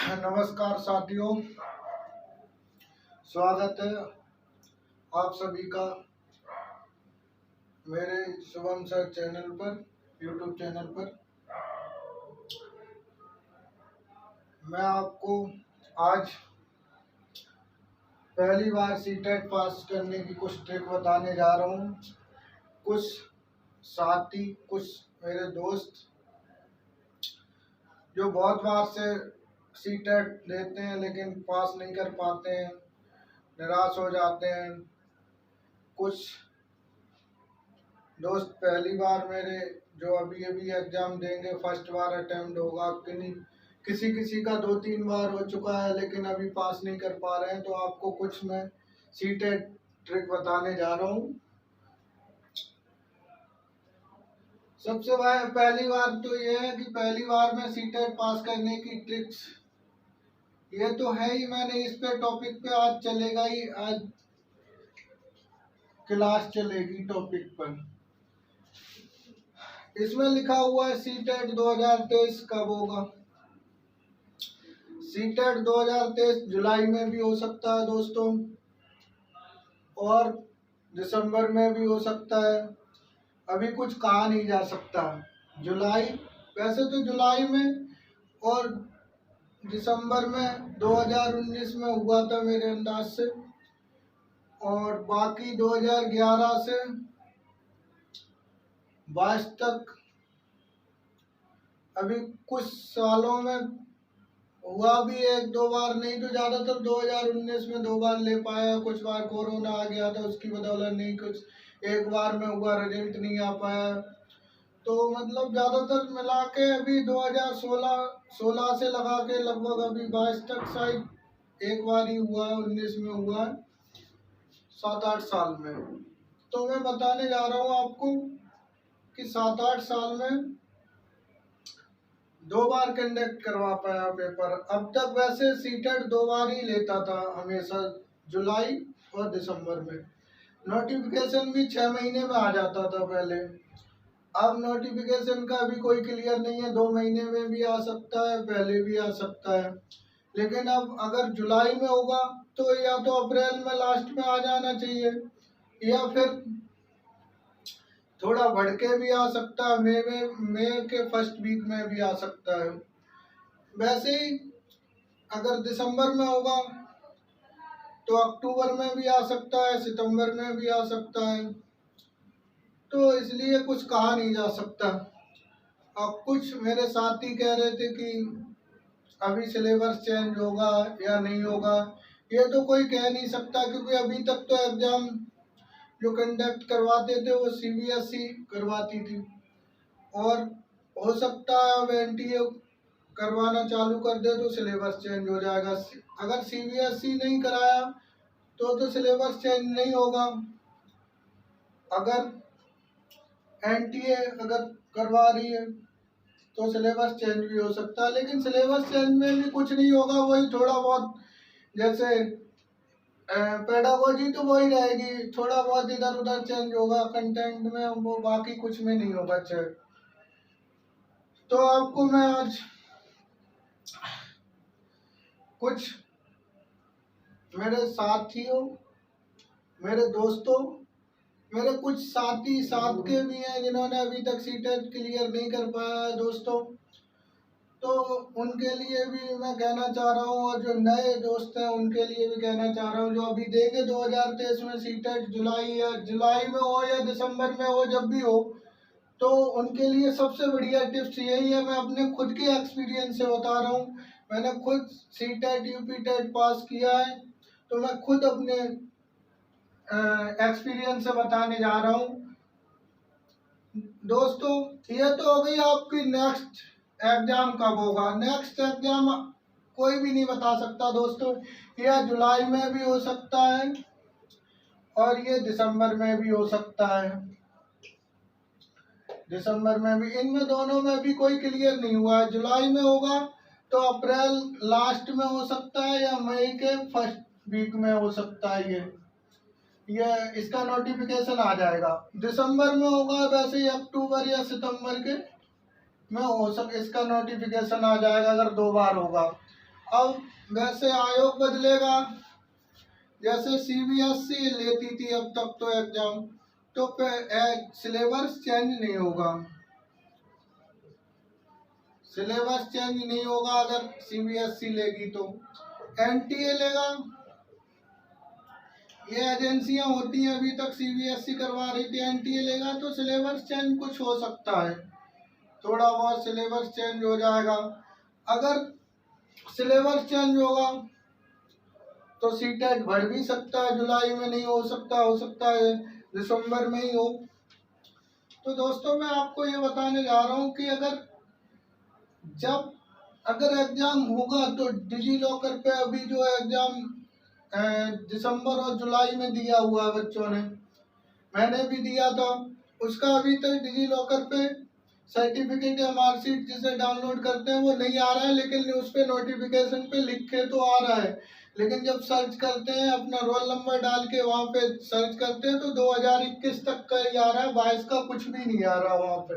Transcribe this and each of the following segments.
नमस्कार साथियों, स्वागत है आप सभी का मेरे शुभम सर चैनल पर, यूट्यूब चैनल पर। मैं आपको आज पहली बार सीटेट पास करने की कुछ ट्रिक बताने जा रहा हूँ। कुछ साथी, कुछ मेरे दोस्त जो बहुत बार से सीटेट देते हैं लेकिन पास नहीं कर पाते हैं, निराश हो जाते हैं। कुछ दोस्त पहली बार मेरे जो अभी अभी एग्ज़ाम देंगे, फर्स्ट बार अटेम्प्ट होगा, किसी किसी का 2-3 बार हो चुका है लेकिन अभी पास नहीं कर पा रहे हैं। तो आपको कुछ मैं सीटेट ट्रिक बताने जा रहा हूँ। सबसे पहली बार तो ये है कि पहली बार में सीटेट पास करने की ट्रिक्स ये तो है ही, मैंने इस पे टॉपिक पे आज चलेगा ही, आज क्लास चलेगी टॉपिक पर। इसमें लिखा हुआ है सीटेट 2023 कब होगा। सीटेट 2023 जुलाई में भी हो सकता है दोस्तों, और दिसंबर में भी हो सकता है। अभी कुछ कहा नहीं जा सकता। जुलाई, वैसे तो जुलाई में और दिसंबर में 2019 में हुआ था मेरे अंदाज से, और बाकी 2011 से 22 तक अभी कुछ सालों में हुआ भी 1-2 बार, नहीं तो ज़्यादातर 2019 में 2 बार ले पाया। कुछ बार कोरोना आ गया था, उसकी बदौलत नहीं, कुछ एक बार में हुआ, रिजल्ट नहीं आ पाया। तो मतलब ज़्यादातर मिला के अभी 2016 से लगा के लगभग अभी 22 तक शायद एक बार ही हुआ है, 19 में हुआ है, 7-8 साल में। तो मैं बताने जा रहा हूँ आपको कि 7-8 साल में 2 बार कंडक्ट करवा पाया पेपर। अब तक वैसे सीटेट 2 बार ही लेता था हमेशा, जुलाई और दिसंबर में। नोटिफिकेशन भी 6 महीने में आ जाता था पहले। अब नोटिफिकेशन का अभी कोई क्लियर नहीं है, 2 महीने में भी आ सकता है, पहले भी आ सकता है। लेकिन अब अगर जुलाई में होगा तो या तो अप्रैल में लास्ट में आ जाना चाहिए, या फिर थोड़ा बढ़ के भी आ सकता है, मई के फर्स्ट वीक में भी आ सकता है। वैसे ही अगर दिसंबर में होगा तो अक्टूबर में भी आ सकता है, सितंबर में भी आ सकता है। तो इसलिए कुछ कहा नहीं जा सकता। अब कुछ मेरे साथी कह रहे थे कि अभी सिलेबस चेंज होगा या नहीं होगा, ये तो कोई कह नहीं सकता, क्योंकि अभी तक तो एग्ज़ाम जो कंडक्ट करवाते थे वो सीबीएसई करवाती थी, और हो सकता है अब एनटीए करवाना चालू कर दे तो सिलेबस चेंज हो जाएगा। अगर सीबीएसई नहीं कराया तो सिलेबस चेंज नहीं होगा। अगर एनटीए अगर करवा रही है तो सिलेबस चेंज भी हो सकता है, लेकिन सिलेबस चेंज में भी कुछ नहीं होगा, वही थोड़ा बहुत, जैसे पेडागोजी तो वही रहेगी, थोड़ा बहुत इधर उधर चेंज होगा कंटेंट में, वो बाकी कुछ में नहीं होगा चेंज। तो आपको मैं आज कुछ मेरे साथियों, मेरे दोस्तों, मेरे कुछ साथी साथ के भी हैं जिन्होंने अभी तक सीटेट क्लियर नहीं कर पाया है दोस्तों, तो उनके लिए भी मैं कहना चाह रहा हूँ, और जो नए दोस्त हैं उनके लिए भी कहना चाह रहा हूँ, जो अभी देंगे 2023 में सीटेट, जुलाई में हो या दिसंबर में हो, जब भी हो, तो उनके लिए सबसे बढ़िया टिप्स यही है। मैं अपने खुद के एक्सपीरियंस से बता रहा हूँ। मैंने खुद सीटेट यूपीटेट पास किया है, तो मैं खुद अपने एक्सपीरियंस से बताने जा रहा हूँ दोस्तों। ये तो हो गई आपकी नेक्स्ट एग्जाम कब होगा। नेक्स्ट एग्जाम कोई भी नहीं बता सकता दोस्तों, यह जुलाई में भी हो सकता है और ये दिसंबर में भी हो सकता है। दिसंबर में भी, इनमें दोनों में भी कोई क्लियर नहीं हुआ है। जुलाई में होगा तो अप्रैल लास्ट में हो सकता है या मई के फर्स्ट वीक में हो सकता है। ये इसका नोटिफिकेशन आ जाएगा। दिसंबर में होगा वैसे ही अक्टूबर या सितंबर के में हो इसका नोटिफिकेशन आ जाएगा अगर 2 बार होगा। अब वैसे आयोग बदलेगा, जैसे सीबीएसई लेती थी अब तक तो एग्जाम, तो सिलेबस चेंज नहीं होगा, सिलेबस चेंज नहीं होगा अगर सीबीएसई लेगी तो। एनटीए लेगा, ये एजेंसियां होती हैं, अभी तक सीबीएसई करवा रही थी, एनटीए लेगा तो सिलेबस चेंज कुछ हो सकता है, थोड़ा बहुत सिलेबस चेंज हो जाएगा। अगर सिलेबस चेंज होगा तो सीटेट बढ़ भी सकता है, जुलाई में नहीं हो सकता है दिसंबर में ही हो। तो दोस्तों मैं आपको ये बताने जा रहा हूँ कि अगर एग्जाम होगा तो डिजी लॉकर पे अभी जो एग्जाम दिसंबर और जुलाई में दिया हुआ है बच्चों ने, मैंने भी दिया था, उसका अभी तक डिजी लॉकर पे सर्टिफिकेट या मार्कशीट जिसे डाउनलोड करते हैं वो नहीं आ रहा है, लेकिन उस पे नोटिफिकेशन पे लिख के तो आ रहा है, लेकिन जब सर्च करते हैं अपना रोल नंबर डाल के वहाँ पे सर्च करते हैं तो 2021 तक का ही आ रहा है, 22 का कुछ भी नहीं आ रहा वहाँ पे।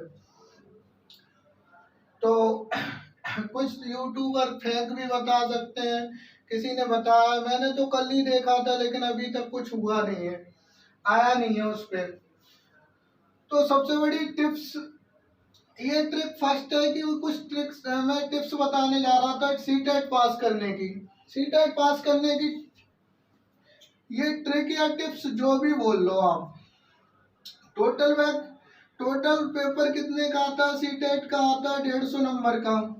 तो कुछ यूट्यूबर फेक भी बता सकते हैं, किसी ने बताया, मैंने तो कल ही देखा था लेकिन अभी तक कुछ हुआ नहीं है, आया नहीं है उस पे। तो सबसे बड़ी टिप्स, ये ट्रिक फर्स्ट है कि कुछ ट्रिक्स मैं टिप्स बताने जा रहा था सीटेट पास करने की, सीटेट पास करने की ये ट्रिक या टिप्स जो भी बोल लो आप। टोटल पेपर कितने का आता है, सीटेट का आता है 150 नंबर का,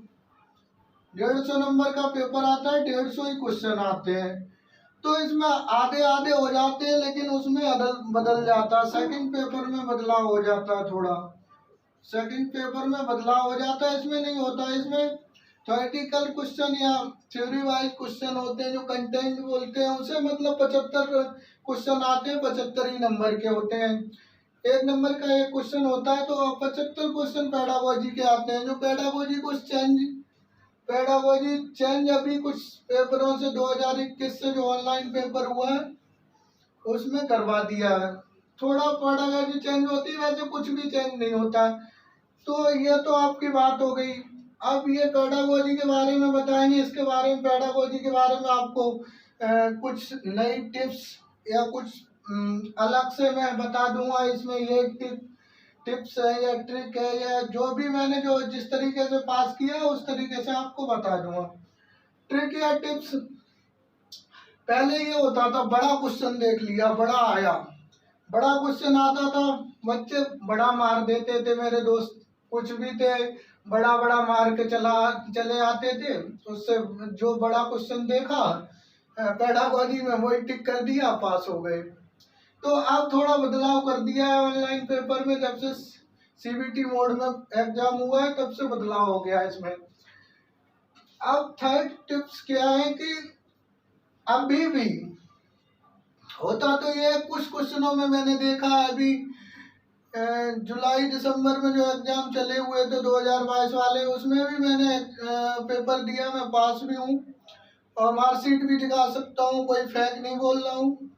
150 नंबर का पेपर आता है, 150 ही क्वेश्चन आते हैं, तो इसमें आधे आधे हो जाते हैं, लेकिन उसमें बदल जाता है, सेकंड पेपर में बदलाव हो जाता है, थोड़ा सेकंड पेपर में बदलाव हो जाता है, इसमें नहीं होता। इसमें थ्योरेटिकल क्वेश्चन या थ्योरी वाइज क्वेश्चन होते हैं जो कंटेंट बोलते हैं उसे, मतलब 75 क्वेश्चन आते हैं, 75 ही नंबर के होते हैं, 1 नंबर का एक क्वेश्चन होता है, तो 75 क्वेश्चन पेडागोजी के आते हैं। जो पेडागोजी चेंज अभी कुछ पेपरों से 2021 से जो ऑनलाइन पेपर हुआ है उसमें करवा दिया है, थोड़ा पेडागोजी चेंज होती है, वैसे कुछ भी चेंज नहीं होता। तो ये तो आपकी बात हो गई। अब ये पेडागोजी के बारे में बताएंगे, इसके बारे में पेडागोजी के बारे में आपको कुछ नई टिप्स या कुछ अलग से मैं बता दूंगा, इसमें ये टिप्स है या ट्रिक है या जो भी मैंने जो जिस तरीके से पास किया उस तरीके से आपको बता दूंगा। ट्रिक या टिप्स, पहले ये होता था बड़ा क्वेश्चन देख लिया, बड़ा आया, बड़ा क्वेश्चन आता था, बच्चे बड़ा मार देते थे, मेरे दोस्त कुछ भी थे बड़ा बड़ा मार के चले आते थे, उससे जो बड़ा क्वेश्चन देखा पेडागोजी में वही टिक कर दिया, पास हो गए। तो अब थोड़ा बदलाव कर दिया है ऑनलाइन पेपर में, जब से सीबीटी मोड में एग्जाम हुआ है तब से बदलाव हो गया है इसमें। अब थर्ड टिप्स क्या है कि अभी भी होता तो ये कुछ क्वेश्चनों में मैंने देखा है, अभी जुलाई दिसंबर में जो एग्जाम चले हुए थे 2022 वाले, उसमें भी मैंने पेपर दिया, मैं पास भी हूँ और मार्कशीट भी दिखा सकता हूँ, कोई फेक नहीं बोल रहा हूँ।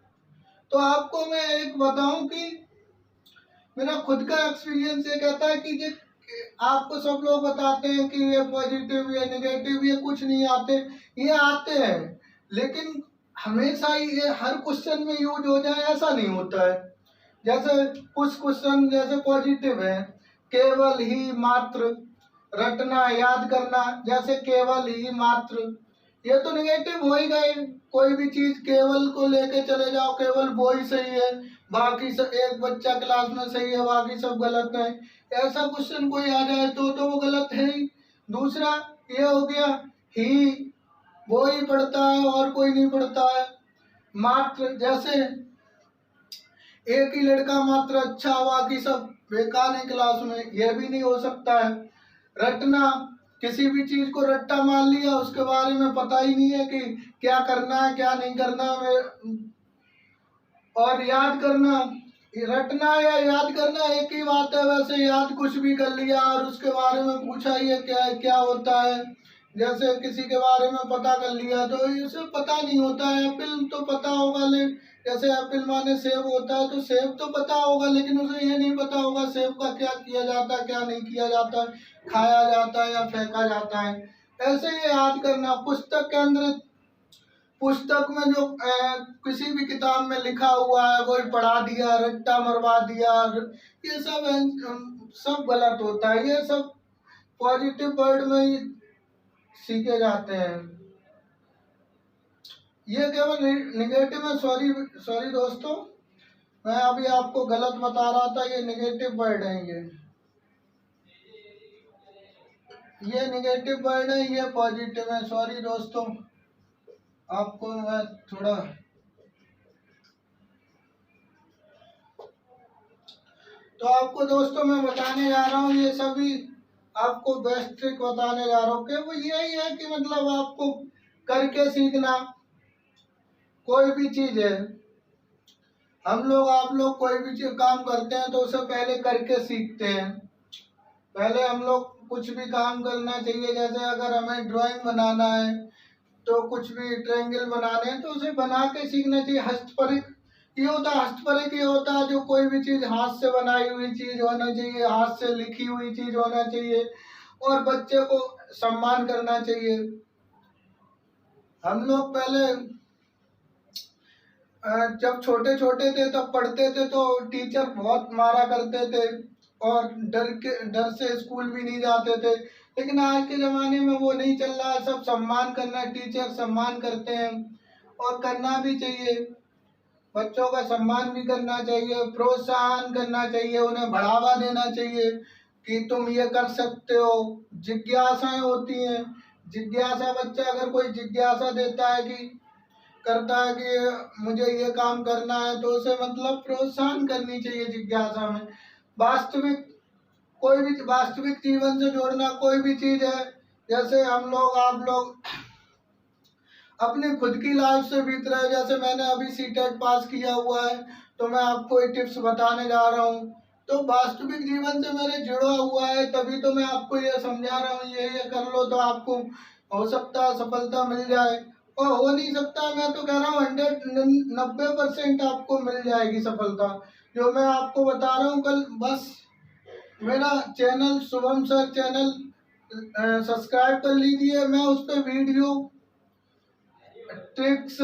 तो आपको मैं एक बताऊं कि मेरा खुद का एक्सपीरियंस ये कहता है कि आपको सब लोग बताते हैं कि ये पॉजिटिव या नेगेटिव ये कुछ नहीं आते, ये आते हैं, लेकिन हमेशा ही ये हर क्वेश्चन में यूज हो जाए ऐसा नहीं होता है। जैसे कुछ क्वेश्चन जैसे पॉजिटिव है, केवल ही मात्र रटना याद करना, जैसे केवल ही मात्र, ये तो नेगेटिव हो ही गए, कोई भी चीज केवल को लेके चले जाओ, केवल वो ही सही है, बाकी सब एक बच्चा क्लास में सही है बाकी सब गलत है, ऐसा क्वेश्चन कोई आ जाए तो वो गलत है ही। दूसरा ये हो गया ही, वो ही पढ़ता है और कोई नहीं पढ़ता है। मात्र, जैसे एक ही लड़का मात्र अच्छा बाकी सब बेकार है क्लास में, यह भी नहीं हो सकता है। रटना, किसी भी चीज को रट्टा मान लिया, उसके बारे में पता ही नहीं है कि क्या करना है क्या नहीं करना है। और याद करना, रटना या याद करना एक ही बात है, वैसे याद कुछ भी कर लिया और उसके बारे में पूछा ही है क्या होता है, जैसे किसी के बारे में पता कर लिया तो इसे पता नहीं होता है। एप्पल तो पता होगा, जैसे एप्पल माने सेब होता है, तो सेब तो पता होगा, लेकिन उसे ये नहीं पता होगा सेब का क्या किया जाता है क्या नहीं किया जाता है, खाया जाता है या फेंका जाता है। ऐसे ही याद करना। पुस्तक केंद्रित, पुस्तक में जो किसी भी किताब में लिखा हुआ है वही पढ़ा दिया, रट्टा मरवा दिया, ये सब सब गलत होता है। ये सब पॉजिटिव वर्ड में ही सीखे जाते हैं। ये केवल निगेटिव में, सॉरी सॉरी दोस्तों, मैं अभी आपको गलत बता रहा था, ये निगेटिव वर्ड है। ये निगेटिव वर्ड है, ये पॉजिटिव है। सॉरी दोस्तों, आपको मैं थोड़ा तो आपको दोस्तों मैं बताने जा रहा हूँ, ये सभी आपको बेस्ट ट्रिक बताने जा रहा हूँ कि वो यही है कि मतलब आपको करके सीखना। कोई भी चीज है, हम लोग आप लोग कोई भी चीज काम करते हैं तो उसे पहले करके सीखते हैं। पहले हम लोग कुछ भी काम करना चाहिए, जैसे अगर हमें ड्राइंग बनाना है तो कुछ भी ट्रायंगल बनाने हैं तो उसे बना के सीखना चाहिए। हस्तपरिक ये होता है, हस्तपरिक ये होता है जो कोई भी चीज हाथ से बनाई हुई चीज होना चाहिए, हाथ से लिखी हुई चीज होना चाहिए, और बच्चे को सम्मान करना चाहिए। हम लोग पहले जब छोटे छोटे थे तब पढ़ते थे तो टीचर बहुत मारा करते थे और डर से स्कूल भी नहीं जाते थे। लेकिन आज के ज़माने में वो नहीं चल रहा है, सब सम्मान करना, टीचर सम्मान करते हैं और करना भी चाहिए। बच्चों का सम्मान भी करना चाहिए, प्रोत्साहन करना चाहिए, उन्हें बढ़ावा देना चाहिए कि तुम ये कर सकते हो। जिज्ञासाएं होती हैं, जिज्ञासा, बच्चा अगर कोई जिज्ञासा देता है कि करता है कि मुझे ये काम करना है तो उसे मतलब प्रोत्साहन करनी चाहिए जिज्ञासा में। वास्तविक, कोई भी वास्तविक जीवन से जोड़ना कोई भी चीज है, जैसे हम लोग आप लोग अपनी खुद की लाइफ से बीत रहे हैं। जैसे मैंने अभी सीटेट पास किया हुआ है तो मैं आपको ये टिप्स बताने जा रहा हूँ, तो वास्तविक जीवन से मेरे जुड़ा हुआ है, तभी तो मैं आपको ये समझा रहा हूँ। ये कर लो तो आपको हो सकता है सफलता मिल जाए, और हो नहीं सकता। मैं तो कह रहा हूँ 90% आपको मिल जाएगी सफलता, जो मैं आपको बता रहा हूँ कल। बस मेरा channel Shubham sir channel subscribe कर लीजिए। मैं उस पर वीडियो ट्रिक्स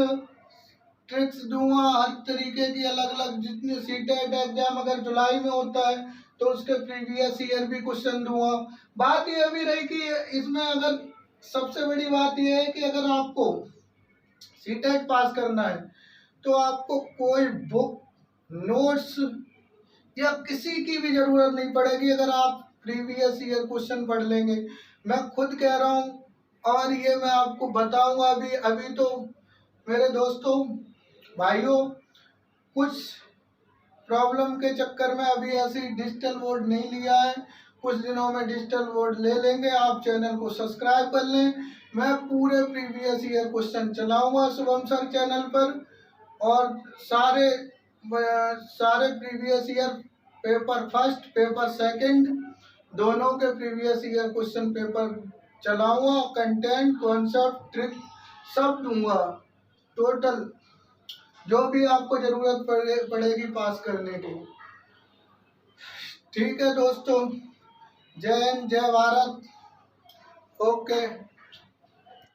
ट्रिक्स दूंगा, हर तरीके की अलग अलग। जितने सीटेट एग्जाम अगर जुलाई में होता है तो उसके प्रीवियस ईयर भी क्वेश्चन दूंगा। बात यह भी रही कि इसमें अगर सबसे बड़ी बात यह है कि अगर आपको सीटेट पास करना है तो आपको कोई बुक, नोट्स या किसी की भी जरूरत नहीं पड़ेगी अगर आप प्रीवियस ईयर क्वेश्चन पढ़ लेंगे। मैं खुद कह रहा हूँ और ये मैं आपको बताऊंगा। अभी अभी तो मेरे दोस्तों भाइयों कुछ प्रॉब्लम के चक्कर में अभी ऐसी डिजिटल बोर्ड नहीं लिया है, कुछ दिनों में डिजिटल बोर्ड ले लेंगे। आप चैनल को सब्सक्राइब कर लें, मैं पूरे प्रीवियस ईयर क्वेश्चन चलाऊंगा शुभम सर चैनल पर, और सारे previous year paper first paper second दोनों के प्रीवियस ईयर क्वेश्चन पेपर चलाऊंगा। कंटेंट, कॉन्सेप्ट, ट्रिक सब दूंगा, टोटल जो भी आपको जरूरत पड़ेगी पास करने की। ठीक है दोस्तों, जय हिंद, जय भारत। ओके।